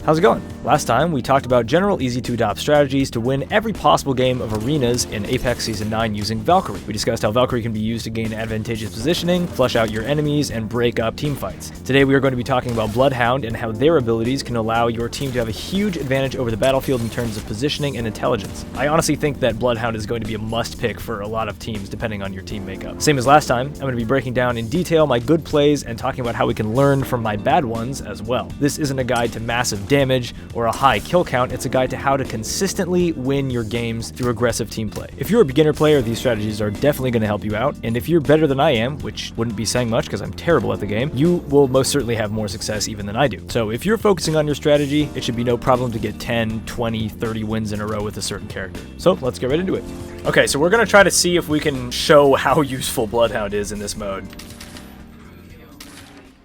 How's it going? Last time, we talked about general easy-to-adopt strategies to win every possible game of ARENAS in Apex Season 9 using Valkyrie. We discussed how Valkyrie can be used to gain advantageous positioning, flush out your enemies, and break up teamfights. Today, we are going to be talking about Bloodhound and how their abilities can allow your team to have a huge advantage over the battlefield in terms of positioning and intelligence. I honestly think that Bloodhound is going to be a must-pick for a lot of teams, depending on your team makeup. Same as last time, I'm going to be breaking down in detail my good plays and talking about how we can learn from my bad ones as well. This isn't a guide to massive damage or a high kill count, it's a guide to how to consistently win your games through aggressive team play. If you're a beginner player, these strategies are definitely going to help you out, and if you're better than I am, which wouldn't be saying much because I'm terrible at the game, you will most certainly have more success even than I do. So if you're focusing on your strategy, it should be no problem to get 10, 20, 30 wins in a row with a certain character. So let's get right into it. Okay, so we're going to try to see if we can show how useful Bloodhound is in this mode.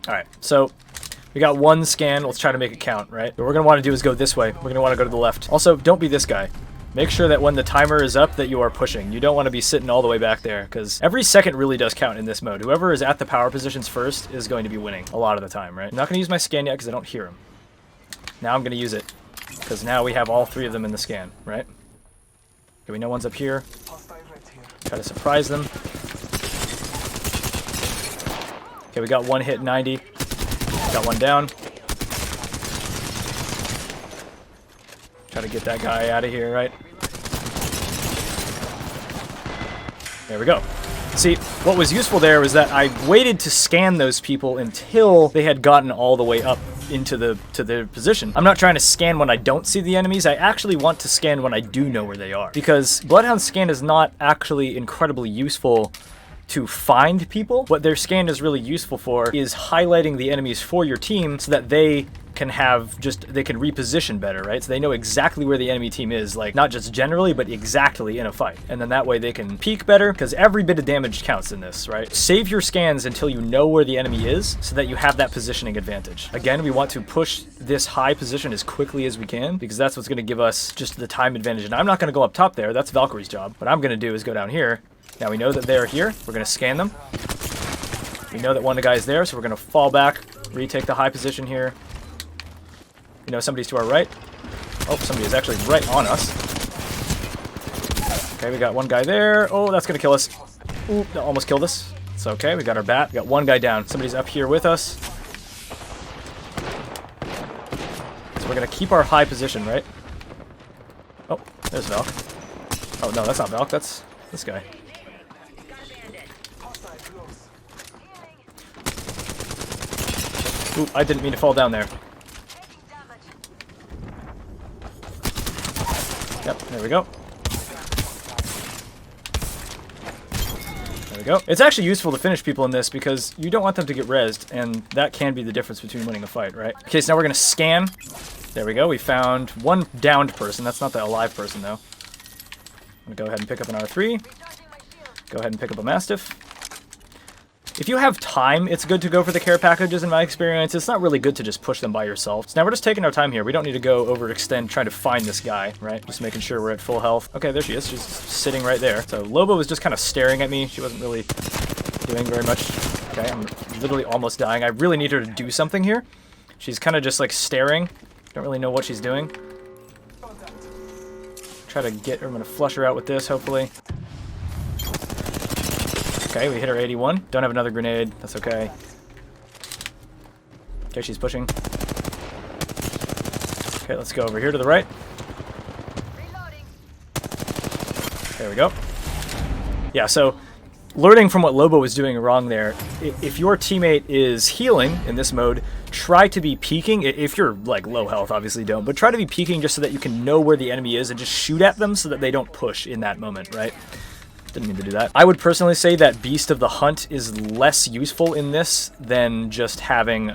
Alright, so we got one scan. Let's try to make it count, right? What we're going to want to do is go this way. We're going to want to go to the left. Also, don't be this guy. Make sure that when the timer is up that you are pushing. You don't want to be sitting all the way back there, because every second really does count in this mode. Whoever is at the power positions first is going to be winning a lot of the time, right? I'm not going to use my scan yet because I don't hear him. Now I'm going to use it, because now we have all three of them in the scan, right? Okay, we know one's up here. Try to surprise them. Okay, we got one hit, 90. Got one down. Try to get that guy out of here, right? There we go. See, what was useful there was that I waited to scan those people until they had gotten all the way up into their position. I'm not trying to scan when I don't see the enemies. I actually want to scan when I do know where they are. Because Bloodhound's scan is not actually incredibly useful to find people. What their scan is really useful for is highlighting the enemies for your team so that they can they can reposition better, right? So they know exactly where the enemy team is, like not just generally, but exactly in a fight. And then that way they can peek better, because every bit of damage counts in this, right? Save your scans until you know where the enemy is so that you have that positioning advantage. Again, we want to push this high position as quickly as we can, because that's what's going to give us just the time advantage. And I'm not going to go up top there. That's Valkyrie's job. What I'm going to do is go down here. Now we know that they're here. We're going to scan them. We know that one of the guys there, so we're going to fall back, retake the high position here. You know somebody's to our right. Oh, somebody is actually right on us. Okay, we got one guy there. Oh, that's going to kill us. Ooh, that almost killed us. It's okay. We got our bat. We got one guy down. Somebody's up here with us. So we're going to keep our high position, right? Oh, there's Valk. Oh, no, that's not Valk. That's this guy. Ooh, I didn't mean to fall down there. Yep, there we go. There we go. It's actually useful to finish people in this because you don't want them to get rezzed, and that can be the difference between winning a fight, right? Okay, so now we're going to scan. There we go. We found one downed person. That's not the alive person, though. I'm going to go ahead and pick up an R3. Go ahead and pick up a Mastiff. If you have time, it's good to go for the care packages in my experience. It's not really good to just push them by yourself. So now we're just taking our time here. We don't need to go overextend trying to find this guy, right? Just making sure we're at full health. Okay, there she is. She's sitting right there. So Loba was just kind of staring at me. She wasn't really doing very much. Okay, I'm literally almost dying. I really need her to do something here. She's kind of just like staring. Don't really know what she's doing. Try to get her. I'm going to flush her out with this, hopefully. Okay, we hit her 81. Don't have another grenade. That's okay. Okay, she's pushing. Okay, let's go over here to the right. There we go. Yeah, so learning from what Lobo was doing wrong there, if your teammate is healing in this mode, try to be peeking. If you're like low health, obviously don't, but try to be peeking just so that you can know where the enemy is and just shoot at them so that they don't push in that moment, right? Didn't mean to do that. I would personally say that Beast of the Hunt is less useful in this than just having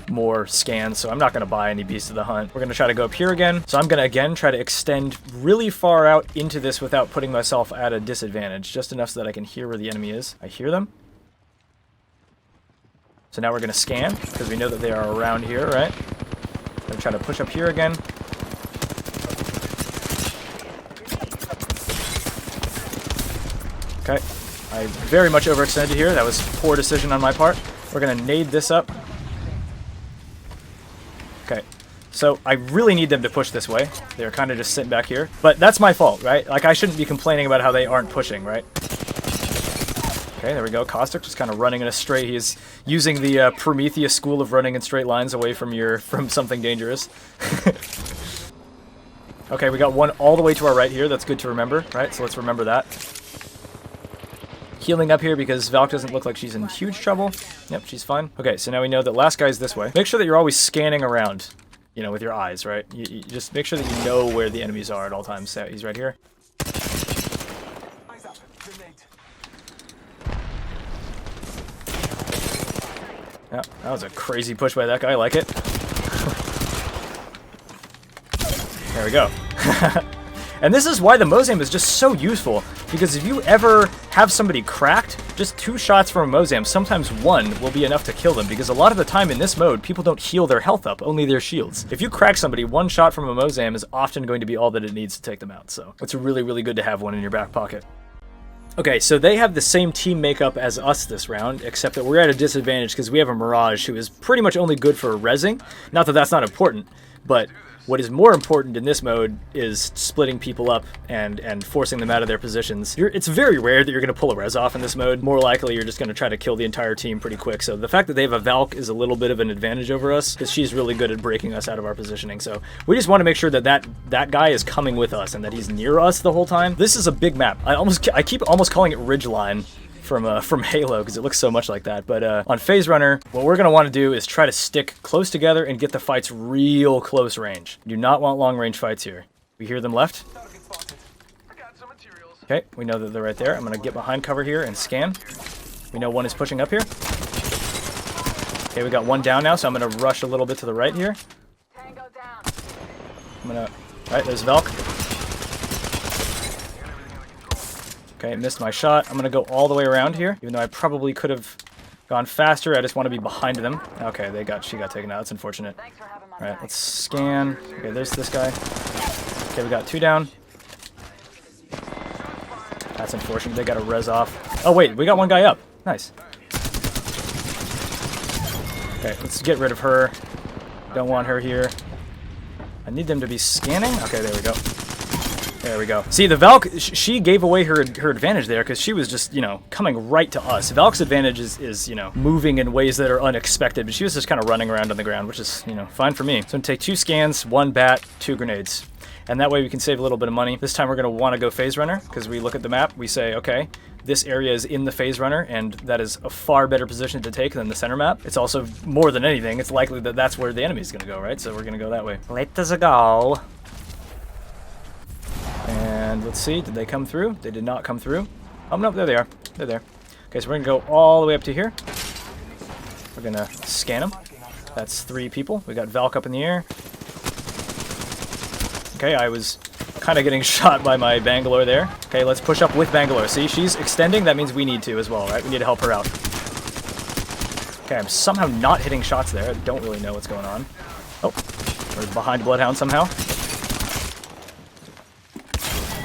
more scans, so I'm not going to buy any Beast of the Hunt. We're going to try to go up here again. So I'm going to, again, try to extend really far out into this without putting myself at a disadvantage, just enough so that I can hear where the enemy is. I hear them. So now we're going to scan, because we know that they are around here, right? I'm going to try to push up here again. Okay, I very much overextended here. That was a poor decision on my part. We're going to nade this up. Okay, So I really need them to push this way. They're kind of just sitting back here. But that's my fault, right? Like, I shouldn't be complaining about how they aren't pushing, right? Okay, there we go. Caustic just kind of running in a straight. He's using the Prometheus school of running in straight lines away from something dangerous. Okay, we got one all the way to our right here. That's good to remember, right? So let's remember that. Healing up here because Valk doesn't look like she's in huge trouble. Yep, she's fine. Okay, so now we know that last guy's this way. Make sure that you're always scanning around, you know, with your eyes, right? You just make sure that you know where the enemies are at all times. So he's right here. Yeah, that was a crazy push by that guy. I like it. There we go. And this is why the Mozam is just so useful, because if you ever have somebody cracked, just 2 shots from a Mozam, sometimes 1 will be enough to kill them, because a lot of the time in this mode, people don't heal their health up, only their shields. If you crack somebody, 1 shot from a Mozam is often going to be all that it needs to take them out, so it's really, really good to have one in your back pocket. Okay, so they have the same team makeup as us this round, except that we're at a disadvantage because we have a Mirage who is pretty much only good for rezzing. Not that that's not important, but what is more important in this mode is splitting people up and forcing them out of their positions. It's very rare that you're going to pull a res off in this mode. More likely, you're just going to try to kill the entire team pretty quick. So the fact that they have a Valk is a little bit of an advantage over us, because she's really good at breaking us out of our positioning. So we just want to make sure that that guy is coming with us and that he's near us the whole time. This is a big map. I keep almost calling it Ridgeline from Halo, because it looks so much like that. But on Phase Runner, what we're going to want to do is try to stick close together and get the fights real close range. You do not want long range fights here. We hear them left. Okay, we know that they're right there. I'm going to get behind cover here and scan. We know one is pushing up here. Okay, we got one down now, so I'm going to rush a little bit to the right here. I'm going to... Alright, there's Valk. Okay, missed my shot. I'm going to go all the way around here, even though I probably could have gone faster. I just want to be behind them. Okay, she got taken out. That's unfortunate. All right, let's scan. Okay, there's this guy. Okay, we got 2 down. That's unfortunate. They got a res off. Oh, wait, we got 1 guy up. Nice. Okay, let's get rid of her. Don't want her here. I need them to be scanning. Okay, there we go. There we go. See, the Valk, she gave away her advantage there because she was just, you know, coming right to us. Valk's advantage is, you know, moving in ways that are unexpected, but she was just kind of running around on the ground, which is, you know, fine for me. So I'm going to take 2 scans, 1 bat, 2 grenades. And that way we can save a little bit of money. This time we're going to want to go Phase Runner because we look at the map, we say, okay, this area is in the Phase Runner, and that is a far better position to take than the center map. It's also, more than anything, it's likely that that's where the enemy is going to go, right? So we're going to go that way. Let's go. And let's see, did they come through? They did not come through. Oh, no, there they are. They're there. Okay, so we're going to go all the way up to here. We're going to scan them. That's 3 people. We got Valk up in the air. Okay, I was kind of getting shot by my Bangalore there. Okay, let's push up with Bangalore. See, she's extending. That means we need to as well, right? We need to help her out. Okay, I'm somehow not hitting shots there. I don't really know what's going on. Oh, we're behind Bloodhound somehow.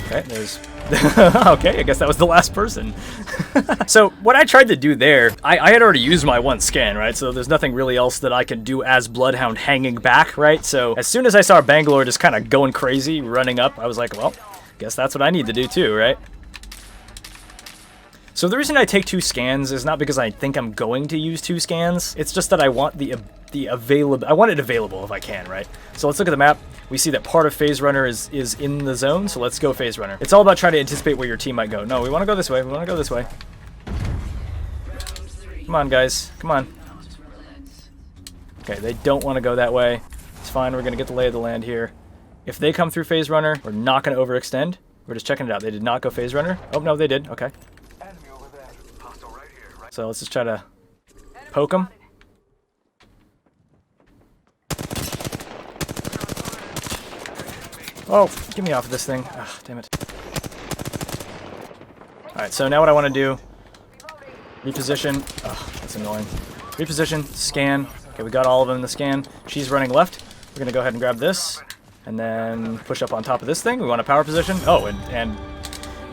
Okay, there's... okay, I guess that was the last person. So, what I tried to do there, I had already used my 1 scan, right? So there's nothing really else that I can do as Bloodhound hanging back, right? So, as soon as I saw Bangalore just kind of going crazy, running up, I was like, well, guess that's what I need to do too, right? So the reason I take 2 scans is not because I think I'm going to use 2 scans. It's just that I want I want it available if I can, right? So let's look at the map. We see that part of Phase Runner is in the zone, so let's go Phase Runner. It's all about trying to anticipate where your team might go. No, we want to go this way. We want to go this way. Come on, guys. Come on. Okay, they don't want to go that way. It's fine. We're going to get the lay of the land here. If they come through Phase Runner, we're not going to overextend. We're just checking it out. They did not go Phase Runner. Oh, no, they did. Okay. So let's just try to poke them. Oh, get me off of this thing. Ah, damn it. Alright, so now what I want to do, reposition. Oh, that's annoying. Reposition, scan. Okay, we got all of them in the scan. She's running left. We're going to go ahead and grab this. And then push up on top of this thing. We want a power position. Oh, and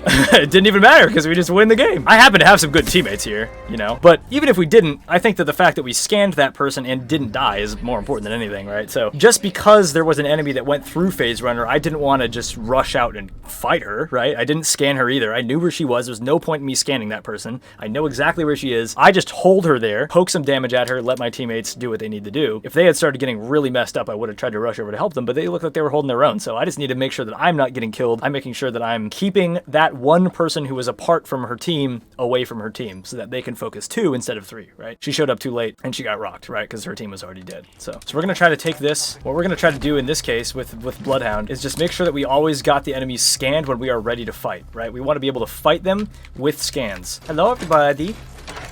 It didn't even matter because we just win the game. I happen to have some good teammates here, you know. But even if we didn't, I think that the fact that we scanned that person and didn't die is more important than anything, right? So just because there was an enemy that went through Phase Runner, I didn't want to just rush out and fight her, right? I didn't scan her either. I knew where she was. There's no point in me scanning that person. I know exactly where she is. I just hold her there, poke some damage at her, let my teammates do what they need to do. If they had started getting really messed up, I would have tried to rush over to help them, but they looked like they were holding their own. So I just need to make sure that I'm not getting killed. I'm making sure that I'm keeping that one person who was apart from her team away from her team so that they can focus 2 instead of 3, right? She showed up too late and she got rocked, right? Because her team was already dead. So we're going to try to take this. What we're going to try to do in this case with Bloodhound is just make sure that we always got the enemies scanned when we are ready to fight, right? We want to be able to fight them with scans. Hello, everybody.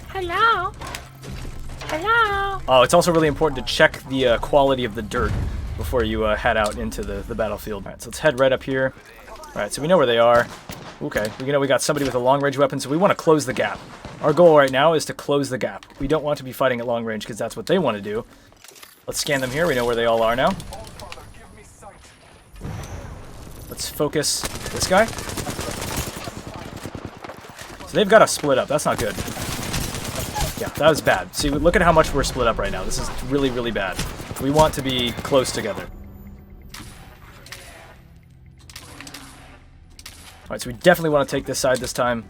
Hello. Hello. Oh, it's also really important to check the quality of the dirt before you head out into the battlefield. All right, so let's head right up here. All right, so we know where they are. Okay, you know we got somebody with a long-range weapon, so we want to close the gap. Our goal right now is to close the gap. We don't want to be fighting at long range because that's what they want to do. Let's scan them here. We know where they all are now. Let's focus this guy. So they've got to split up. That's not good. Yeah, that was bad. See, look at how much we're split up right now. This is really, really bad. We want to be close together. All right, so we definitely want to take this side this time.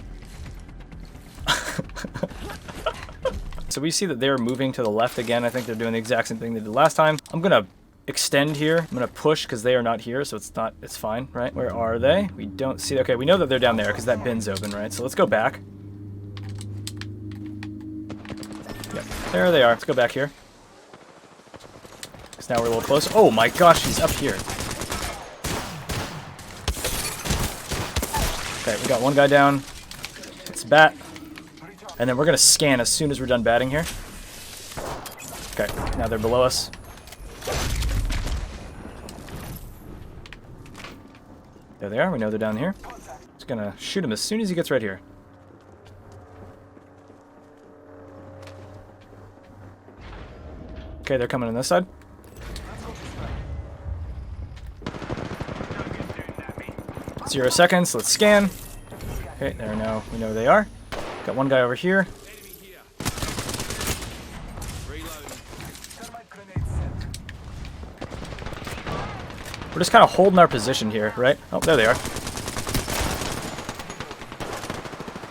So we see that they're moving to the left again. I think they're doing the exact same thing they did last time. I'm gonna extend here. I'm gonna push because they are not here, so it's fine, right? Where are they? We don't see. Okay, we know that they're down there because that bin's open, right? So let's go back. Yep, there they are. Let's go back here. Because now we're a little closer. Oh my gosh, he's up here. Okay, we got one guy down. Let's bat. And then we're going to scan as soon as we're done batting here. Okay, now they're below us. There they are. We know they're down here. Just going to shoot him as soon as he gets right here. Okay, they're coming on this side. Zero seconds. Let's scan. Okay, there now. We know where they are. Got one guy over here. We're just kind of holding our position here, right? Oh, there they are.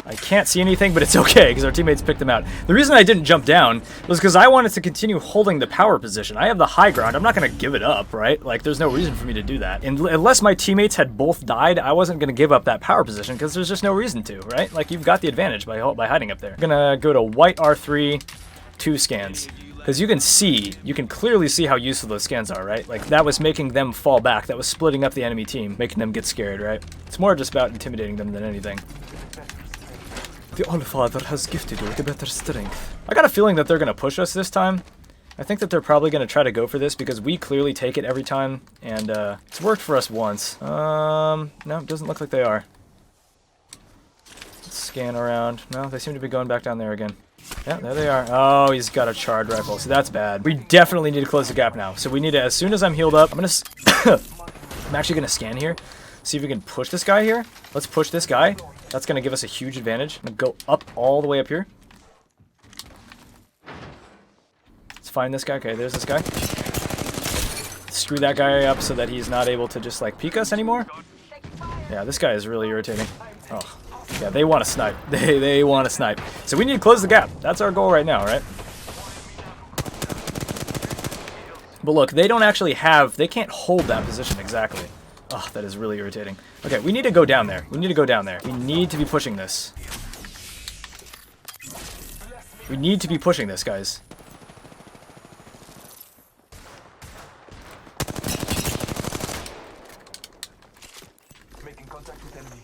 I can't see anything, but it's okay because our teammates picked them out. The reason I didn't jump down was because I wanted to continue holding the power position. I have the high ground. I'm not going to give it up, right? Like, there's no reason for me to do that. And unless my teammates had both died, I wasn't going to give up that power position because there's just no reason to, right? Like, you've got the advantage by hiding up there. I'm going to go to white R3, 2 scans. Because you can clearly see how useful those scans are, right? Like, that was making them fall back. That was splitting up the enemy team, making them get scared, right? It's more just about intimidating them than anything. The Allfather has gifted you with a better strength. I got a feeling that they're going to push us this time. I think that they're probably going to try to go for this because we clearly take it every time, and it's worked for us once. No, it doesn't look like they are. Let's scan around. No, they seem to be going back down there again. Yeah, there they are. Oh, he's got a charred rifle, so that's bad. We definitely need to close the gap now. So we need to, as soon as I'm healed up, I'm actually going to scan here. See if we can push this guy here. Let's push this guy. That's going to give us a huge advantage. I'm going to go up all the way up here. Let's find this guy. Okay, there's this guy. Screw that guy up so that he's not able to just, like, peek us anymore. Yeah, this guy is really irritating. Oh, yeah, they want to snipe. They want to snipe. So we need to close the gap. That's our goal right now, right? But look, they don't actually have... They can't hold that position exactly. Oh, that is really irritating. Okay, we need to go down there. We need to go down there. We need to be pushing this. We need to be pushing this, guys. Making contact with enemy.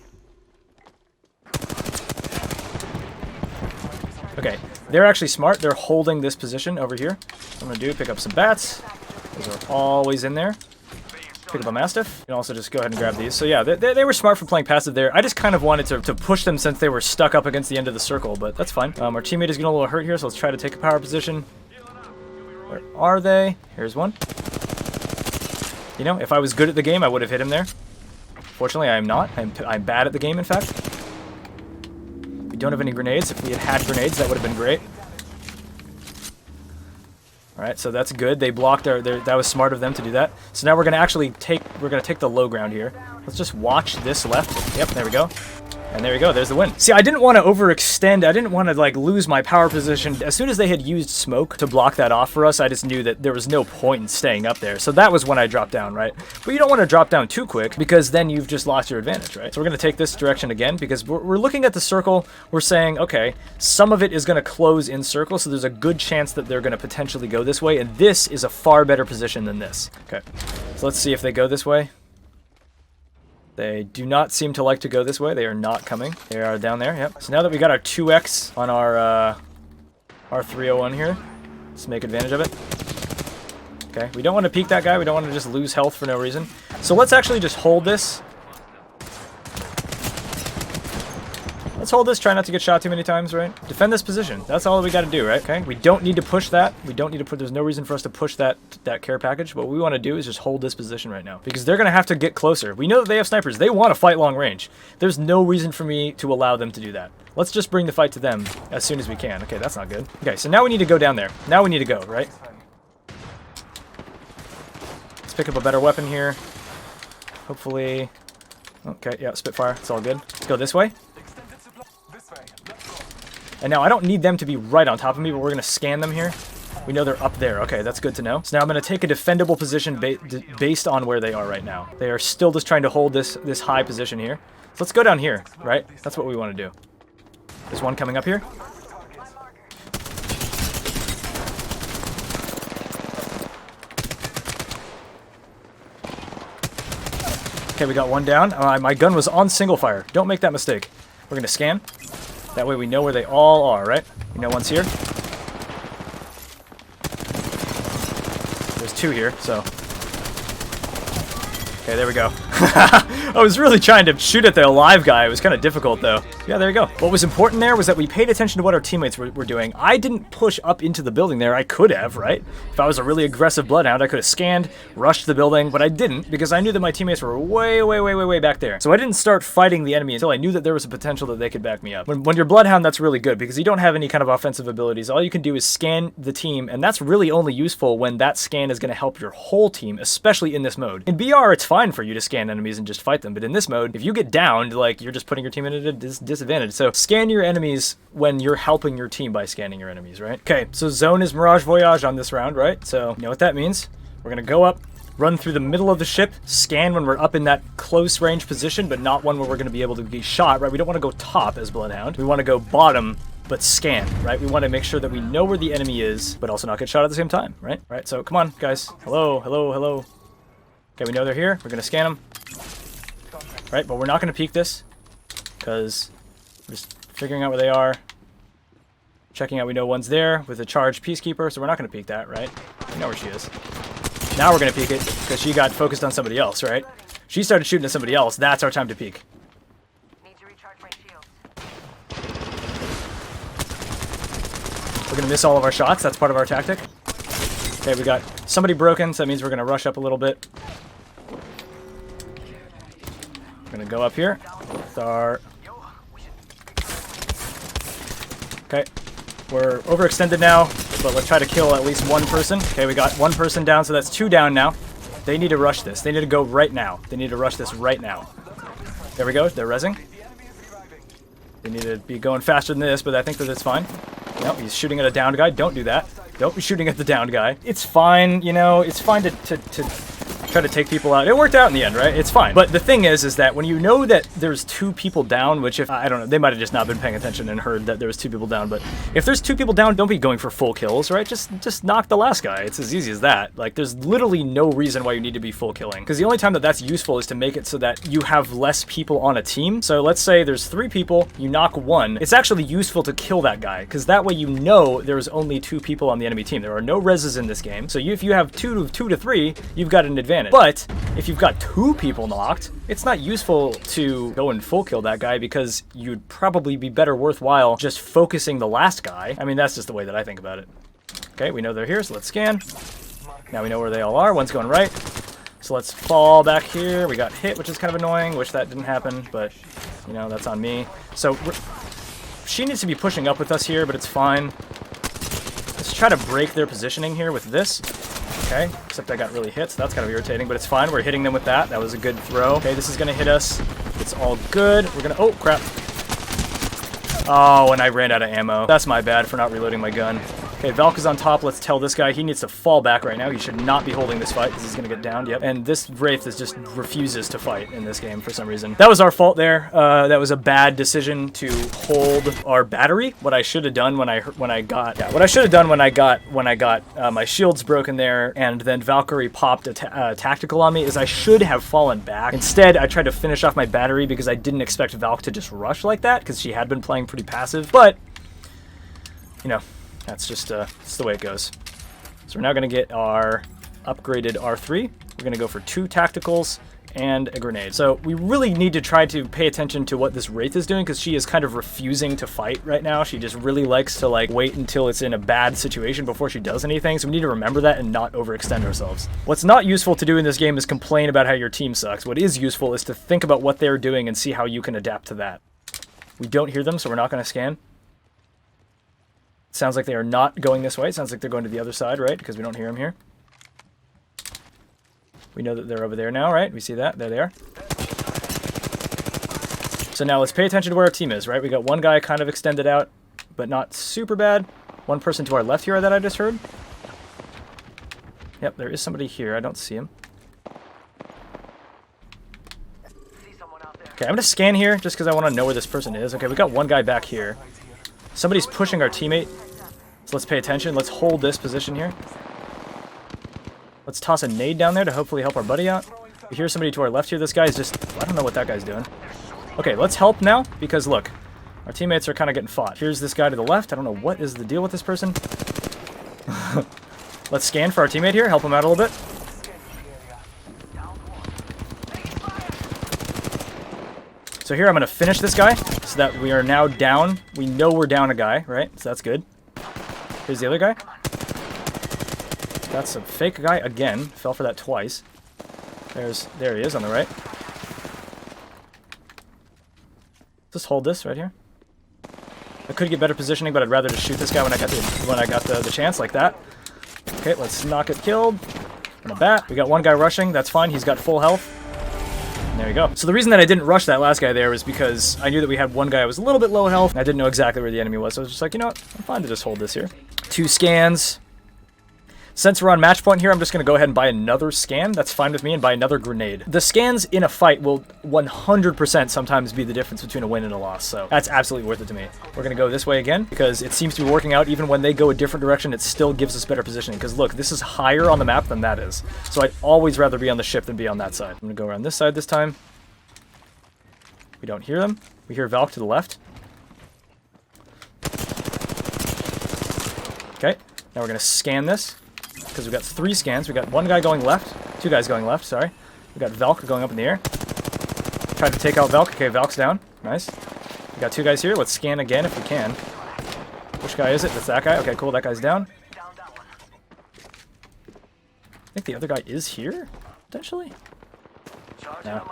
Okay, they're actually smart. They're holding this position over here. What I'm going to do, pick up some bats. Those are always in there. Pick up a Mastiff. You can also just go ahead and grab these. So yeah, they were smart for playing passive there. I just kind of wanted to push them since they were stuck up against the end of the circle, but that's fine. Our teammate is getting a little hurt here, so let's try to take a power position. Where are they? Here's one. You know, if I was good at the game, I would have hit him there. Fortunately, I am not. I'm bad at the game, in fact. We don't have any grenades. If we had had grenades, that would have been great. Alright, so that's good. They blocked our... that was smart of them to do that. So now we're going to actually take... We're going to take the low ground here. Let's just watch this left. Yep, there we go. And there we go, there's the win. See, I didn't want to overextend, I didn't want to, like, lose my power position. As soon as they had used smoke to block that off for us, I just knew that there was no point in staying up there. So that was when I dropped down, right? But you don't want to drop down too quick, because then you've just lost your advantage, right? So we're going to take this direction again, because we're looking at the circle, we're saying, okay, some of it is going to close in circle, so there's a good chance that they're going to potentially go this way, and this is a far better position than this. Okay, so let's see if they go this way. They do not seem to like to go this way. They are not coming. They are down there, yep. So now that we got our 2x on our 301 here, let's make advantage of it. Okay, we don't want to peek that guy. We don't want to just lose health for no reason. So let's actually just hold this. Let's hold this, try not to get shot too many times, right? Defend this position. That's all we got to do, right? Okay, we don't need to push that. We don't need to put, there's no reason for us to push that care package. What we want to do is just hold this position right now, because they're going to have to get closer. We know that they have snipers. They want to fight long range. There's no reason for me to allow them to do that. Let's just bring the fight to them as soon as we can. Okay, that's not good. Okay, so now we need to go down there. Now we need to go, right? Let's pick up a better weapon here. Hopefully... Okay, yeah, Spitfire. It's all good. Let's go this way. And now I don't need them to be right on top of me, but we're going to scan them here. We know they're up there. Okay, that's good to know. So now I'm going to take a defendable position based on where they are right now. They are still just trying to hold this high position here. So let's go down here, right? That's what we want to do. There's one coming up here. Okay, we got one down. My gun was on single fire. Don't make that mistake. We're going to scan. That way we know where they all are, right? We know one's here. There's two here, so... Okay, there we go. I was really trying to shoot at the alive guy. It was kind of difficult, though. Yeah, there you go. What was important there was that we paid attention to what our teammates were doing. I didn't push up into the building there. I could have, right? If I was a really aggressive Bloodhound, I could have scanned, rushed the building, but I didn't, because I knew that my teammates were way back there. So I didn't start fighting the enemy until I knew that there was a potential that they could back me up. When you're Bloodhound, that's really good, because you don't have any kind of offensive abilities. All you can do is scan the team, and that's really only useful when that scan is going to help your whole team, especially in this mode. In BR, it's fine for you to scan enemies and just fight them, but in this mode, if you get downed, like, you're just putting your team at a disadvantage. So scan your enemies when you're helping your team by scanning your enemies, right? Okay, so zone is Mirage Voyage on this round, right? So you know what that means. We're gonna go up, run through the middle of the ship, scan when we're up in that close range position, but not one where we're gonna be able to be shot, right? We don't want to go top as Bloodhound. We want to go bottom, but scan, right? We want to make sure that we know where the enemy is, but also not get shot at the same time, right? Right, so come on, guys. Hello, hello, hello. Okay, we know they're here. We're gonna scan them. Right, but we're not gonna peek this, because we're just figuring out where they are. Checking out, we know one's there with a charged Peacekeeper, so we're not gonna peek that, right? We know where she is. Now we're gonna peek it, because she got focused on somebody else, right? She started shooting at somebody else. That's our time to peek. Need to recharge my shield. We're gonna miss all of our shots. That's part of our tactic. Okay, we got somebody broken, so that means we're gonna rush up a little bit. We're gonna go up here with our... Okay, we're overextended now, but let's try to kill at least one person. Okay, we got one person down, so that's two down now. They need to rush this. They need to go right now. They need to rush this right now. There we go, they're rezzing. They need to be going faster than this, but I think that it's fine. No, he's shooting at a downed guy. Don't do that. Don't be shooting at the downed guy. It's fine, you know, it's fine to try to take people out. It worked out in the end, right? It's fine. But the thing is that when you know that there's two people down, which if, I don't know, they might have just not been paying attention and heard that there was two people down, but if there's two people down, don't be going for full kills, right? Just knock the last guy. It's as easy as that. Like, there's literally no reason why you need to be full killing. Because the only time that that's useful is to make it so that you have less people on a team. So let's say there's 3 people, you knock one. It's actually useful to kill that guy, because that way you know there's only 2 people on the enemy team. There are no reses in this game. So if you have 2 to 3, you've got an advantage. But if you've got 2 people knocked, it's not useful to go and full kill that guy, because you'd probably be better worthwhile just focusing the last guy. I mean, that's just the way that I think about it. Okay, we know they're here, so let's scan. Now we know where they all are. One's going right. So let's fall back here. We got hit, which is kind of annoying. Wish that didn't happen, but, you know, that's on me. So she needs to be pushing up with us here, but it's fine. Let's try to break their positioning here with this. Okay, except I got really hit, so that's kind of irritating, but it's fine. We're hitting them with that. That was a good throw. Okay, this is going to hit us. It's all good. We're going to... Oh, crap. Oh, and I ran out of ammo. That's my bad for not reloading my gun. Okay, Valk is on top. Let's tell this guy he needs to fall back right now. He should not be holding this fight because he's going to get downed. Yep. And this Wraith is just refuses to fight in this game for some reason. That was our fault there. That was a bad decision to hold our battery. What I should have done when I got my shields broken there, and then Valkyrie popped a tactical on me, is I should have fallen back. Instead, I tried to finish off my battery because I didn't expect Valk to just rush like that because she had been playing pretty passive. But you know. That's just the way it goes. So we're now going to get our upgraded R3. We're going to go for 2 tacticals and a grenade. So we really need to try to pay attention to what this Wraith is doing because she is kind of refusing to fight right now. She just really likes to like wait until it's in a bad situation before she does anything. So we need to remember that and not overextend ourselves. What's not useful to do in this game is complain about how your team sucks. What is useful is to think about what they're doing and see how you can adapt to that. We don't hear them, so we're not going to scan. Sounds like they are not going this way. It sounds like they're going to the other side, right? Because we don't hear them here. We know that they're over there now, right? We see that. There they are. So now let's pay attention to where our team is, right? We got one guy kind of extended out, but not super bad. One person to our left here that I just heard. Yep, there is somebody here. I don't see him. Okay, I'm going to scan here just because I want to know where this person is. Okay, we got one guy back here. Somebody's pushing our teammate. So let's pay attention. Let's hold this position here. Let's toss a nade down there to hopefully help our buddy out. We hear somebody to our left here. This guy's just... I don't know what that guy's doing. Okay, let's help now because, look, our teammates are kind of getting fought. Here's this guy to the left. I don't know what is the deal with this person. Let's scan for our teammate here. Help him out a little bit. So here I'm going to finish this guy so that we are now down. We know we're down a guy, right? So that's good. Here's the other guy. That's a fake guy again. Fell for that twice. There he is on the right. Just hold this right here. I could get better positioning, but I'd rather just shoot this guy when I got the chance like that. Okay, let's knock it killed. And a bat. We got one guy rushing. That's fine. He's got full health. And there you go. So the reason that I didn't rush that last guy there was because I knew that we had one guy who was a little bit low health. I didn't know exactly where the enemy was, so I was just like, you know what? I'm fine to just hold this here. 2 scans. Since we're on match point here, I'm just going to go ahead and buy another scan. That's fine with me, and buy another grenade. The scans in a fight will 100% sometimes be the difference between a win and a loss, so that's absolutely worth it to me. We're going to go this way again, because it seems to be working out. Even when they go a different direction, it still gives us better positioning, because look, this is higher on the map than that is. So I'd always rather be on the ship than be on that side. I'm going to go around this side this time. We don't hear them. We hear Valk to the left. Okay, now we're going to scan this. Because we've got 3 scans. We've got one guy going left. 2 guys going left, sorry. We've got Valk going up in the air. Tried to take out Valk. Okay, Valk's down. Nice. We got 2 guys here. Let's scan again if we can. Which guy is it? That's that guy. Okay, cool. That guy's down. I think the other guy is here, potentially. No.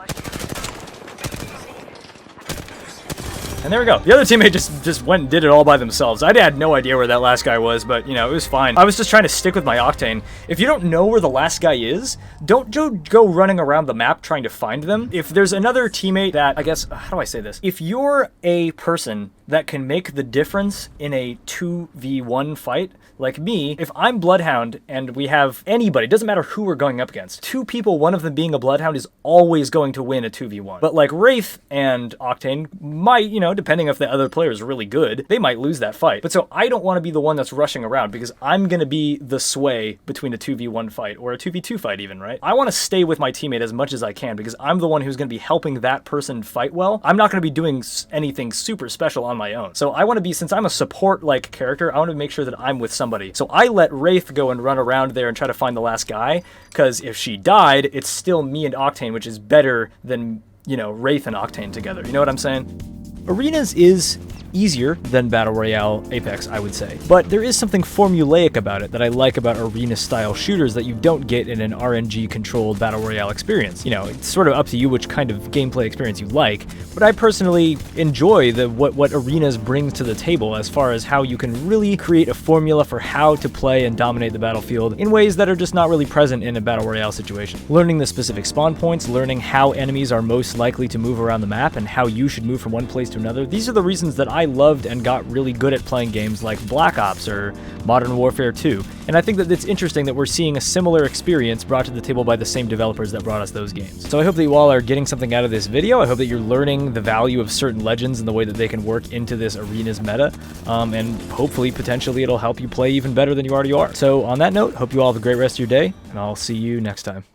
And there we go. The other teammate just went and did it all by themselves. I had no idea where that last guy was, but, you know, it was fine. I was just trying to stick with my Octane. If you don't know where the last guy is, don't go running around the map trying to find them. If there's another teammate that, I guess, how do I say this? If you're a person that can make the difference in a 2v1 fight, like me, if I'm Bloodhound and we have anybody, doesn't matter who we're going up against, 2 people, one of them being a Bloodhound, is always going to win a 2v1. But like Wraith and Octane might, you know, depending if the other player is really good, they might lose that fight. But so I don't want to be the one that's rushing around because I'm going to be the sway between a 2v1 fight or a 2v2 fight even, right? I want to stay with my teammate as much as I can because I'm the one who's going to be helping that person fight well. I'm not going to be doing anything super special on my own. So I want to be, since I'm a support-like character, I want to make sure that I'm with somebody. So I let Wraith go and run around there and try to find the last guy, because if she died, it's still me and Octane, which is better than, you know, Wraith and Octane together. You know what I'm saying? ARENAS is easier than Battle Royale Apex, I would say. But there is something formulaic about it that I like about arena-style shooters that you don't get in an RNG-controlled Battle Royale experience. You know, it's sort of up to you which kind of gameplay experience you like, but I personally enjoy what arenas brings to the table as far as how you can really create a formula for how to play and dominate the battlefield in ways that are just not really present in a Battle Royale situation. Learning the specific spawn points, learning how enemies are most likely to move around the map, and how you should move from one place to another, these are the reasons that I loved and got really good at playing games like Black Ops or Modern Warfare 2. And I think that it's interesting that we're seeing a similar experience brought to the table by the same developers that brought us those games. So I hope that you all are getting something out of this video. I hope that you're learning the value of certain legends and the way that they can work into this arenas meta, and hopefully, potentially, it'll help you play even better than you already are. So on that note, hope you all have a great rest of your day, and I'll see you next time.